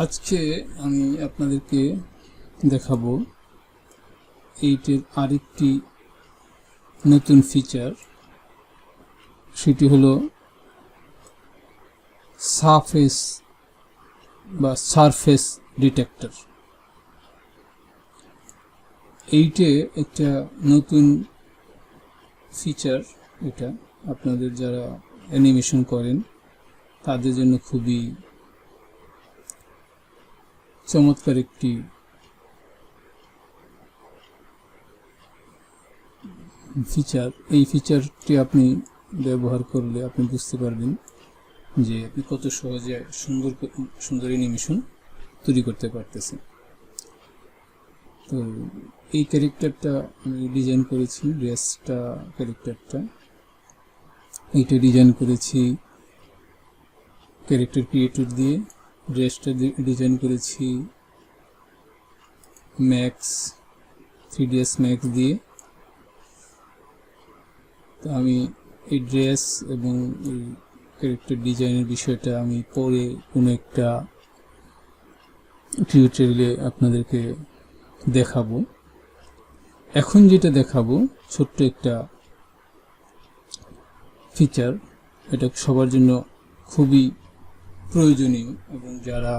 আজকে আমি আপনাদেরকে দেখাবো এইটার আরেকটি নতুন ফিচার, সেটি হলো সারফেস ডিটেক্টর। এইটা একটা নতুন ফিচার। এটা আপনাদের যারা অ্যানিমেশন করেন তাদের জন্য খুবই চমৎকার একটি ফিচার। এই ফিচারটি আপনি ব্যবহার করলে আপনি বুঝতে পারবেন যে আপনি কত সহজে সুন্দর অ্যানিমেশন তৈরি করতে পারতেছেন। তো এই ক্যারেক্টারটা আমি ডিজাইন করেছি, ড্রেসটা ক্যারেক্টারটা এইটা ডিজাইন করেছি ক্যারেক্টার ক্রিয়েটর দিয়ে। ড্রেসটা ডিজাইন করেছি ম্যাক্স 3ds ম্যাক্স দিয়ে। তো আমি এই ড্রেস এবং এই ক্যারেক্টার ডিজাইনের বিষয়টা আমি পরে কোনো একটা টিউটোরিয়ালে আপনাদেরকে দেখাবো। এখন যেটা দেখাবো ছোট্ট একটা ফিচার, এটা সবার জন্য খুবই প্রয়োজনীয় এবং যারা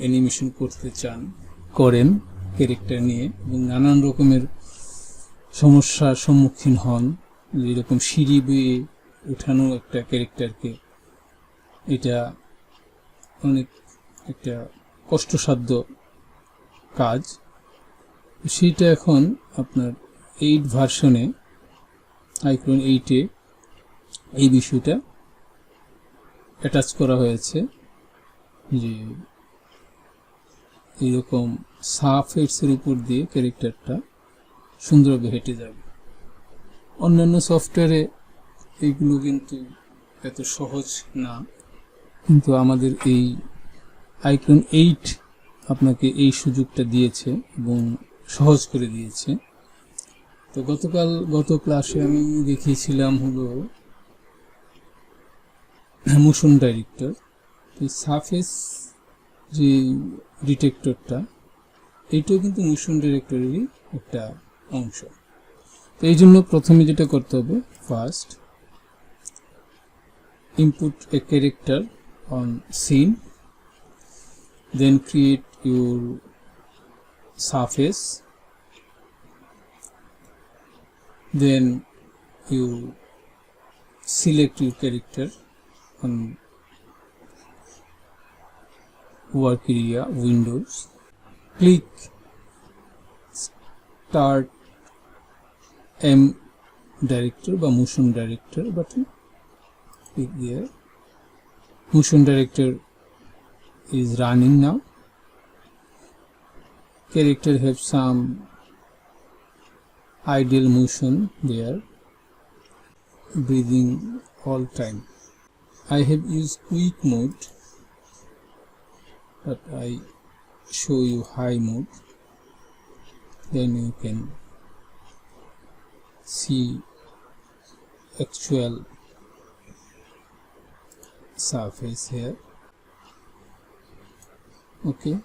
অ্যানিমেশন করতে চান করেন ক্যারেক্টার নিয়ে এবং নানান রকমের সমস্যার সম্মুখীন হন, যেরকম সিঁড়ি বেয়ে উঠানো একটা ক্যারেক্টারকে, এটা অনেক একটা কষ্টসাধ্য কাজ। সেইটা এখন আপনার 8 ভার্সনে iClome 8-এ এই বিষয়টা অ্যাটাচ করা হয়েছে যে এরকম সারফেসের উপর দিয়ে ক্যারেক্টারটা সুন্দরভাবে হেঁটে যাবে। অন্যান্য সফটওয়্যারে এইগুলো কিন্তু এত সহজ না, কিন্তু আমাদের এই iClome 8 আপনাকে এই সুযোগটা দিয়েছে এবং সহজ করে দিয়েছে। তো গত ক্লাসে আমি দেখিয়েছিলাম হলো মোশন ডাইরেক্টর। এই সারফেস যে ডিটেক্টরটা, এইটাও কিন্তু মোশন ডাইরেক্টরেরই একটা অংশ। তো এই জন্য প্রথমে যেটা করতে হবে, first input a character on scene, then create your surface, then you select your character on work area windows, click start M director বা motion director button, click there. Motion director is running now. Character have some ideal motion there, breathing all time. I have used quick mode, but I show you high mode, then you can see actual surface here. Okay,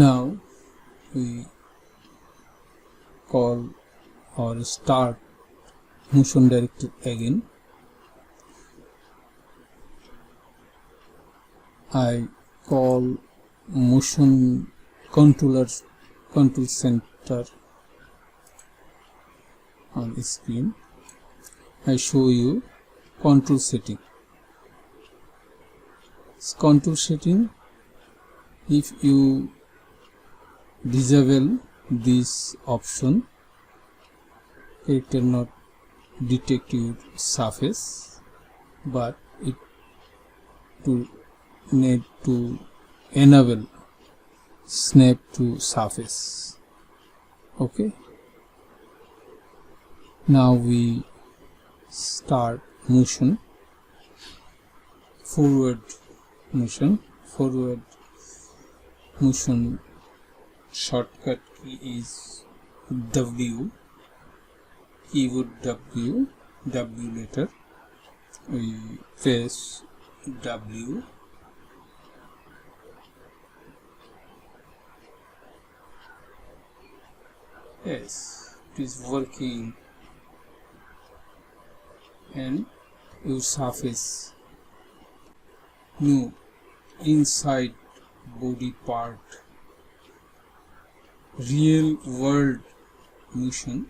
now we call or start motion director again. I call motion control center on the screen. I show you control setting. Control setting, if you disable this option, character not detect your surface, but it to need to enable snap to surface. Okay, now we start motion. Forward motion shortcut key is W, keyboard W letter. We press W. Yes, it is working. And your surface. No, inside body part. Real world motion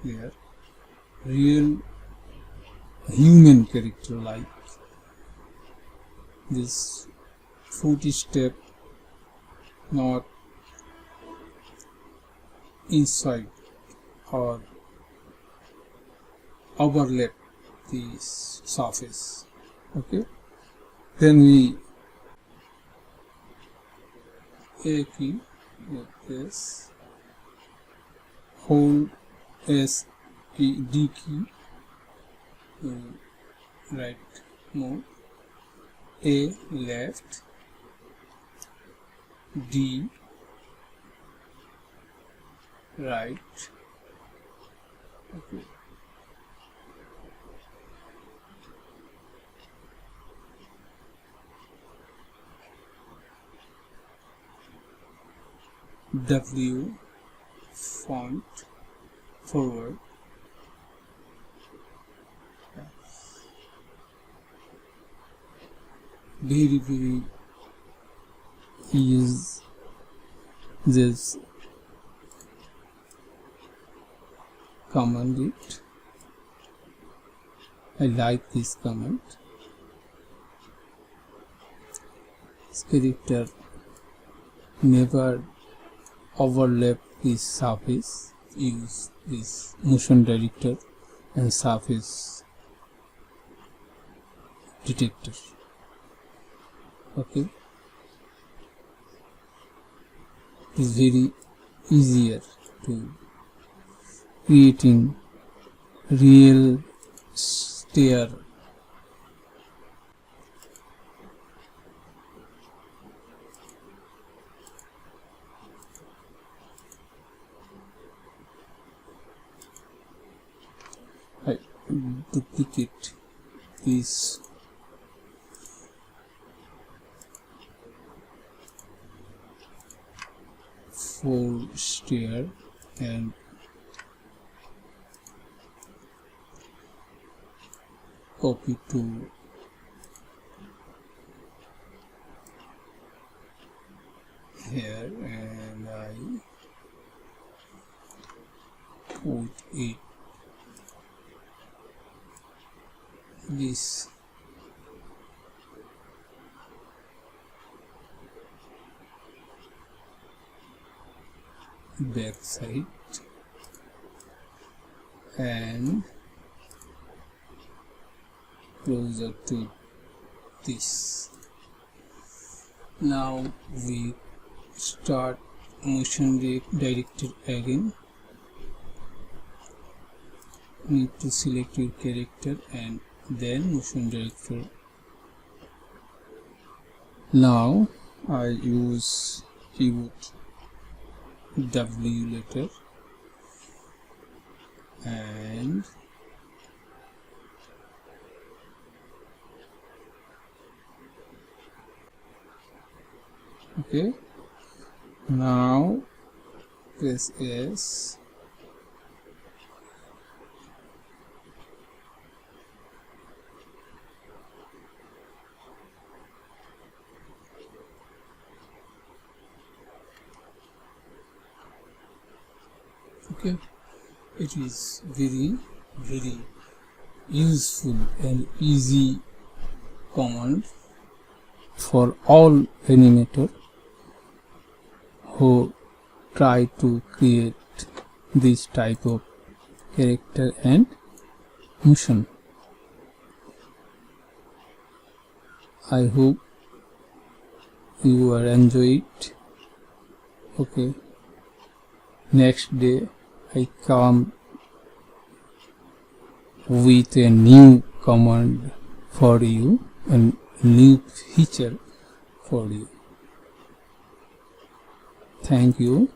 here. Real human character like this footstep, not inside or overlap this surface. Okay, then we A key with this, hold S key, D key, right mode, A left, D right. Okay. W font forward. Very use this command it. I like this command. This character never overlap this surface. Use this motion director and surface detector. Okay, it is very easier to creating real stair. I duplicate this full stair and copy to here, and I put it this back side and closer to this. Now we start motion director again. Need to select your character and then motion director. Now I use keyboard W letter and okay, now press S. Okay, it is very useful and easy command for all animator who try to create this type of character and motion. I hope you are enjoy it. Okay, next day I come with a new command for you and new feature for you. Thank you.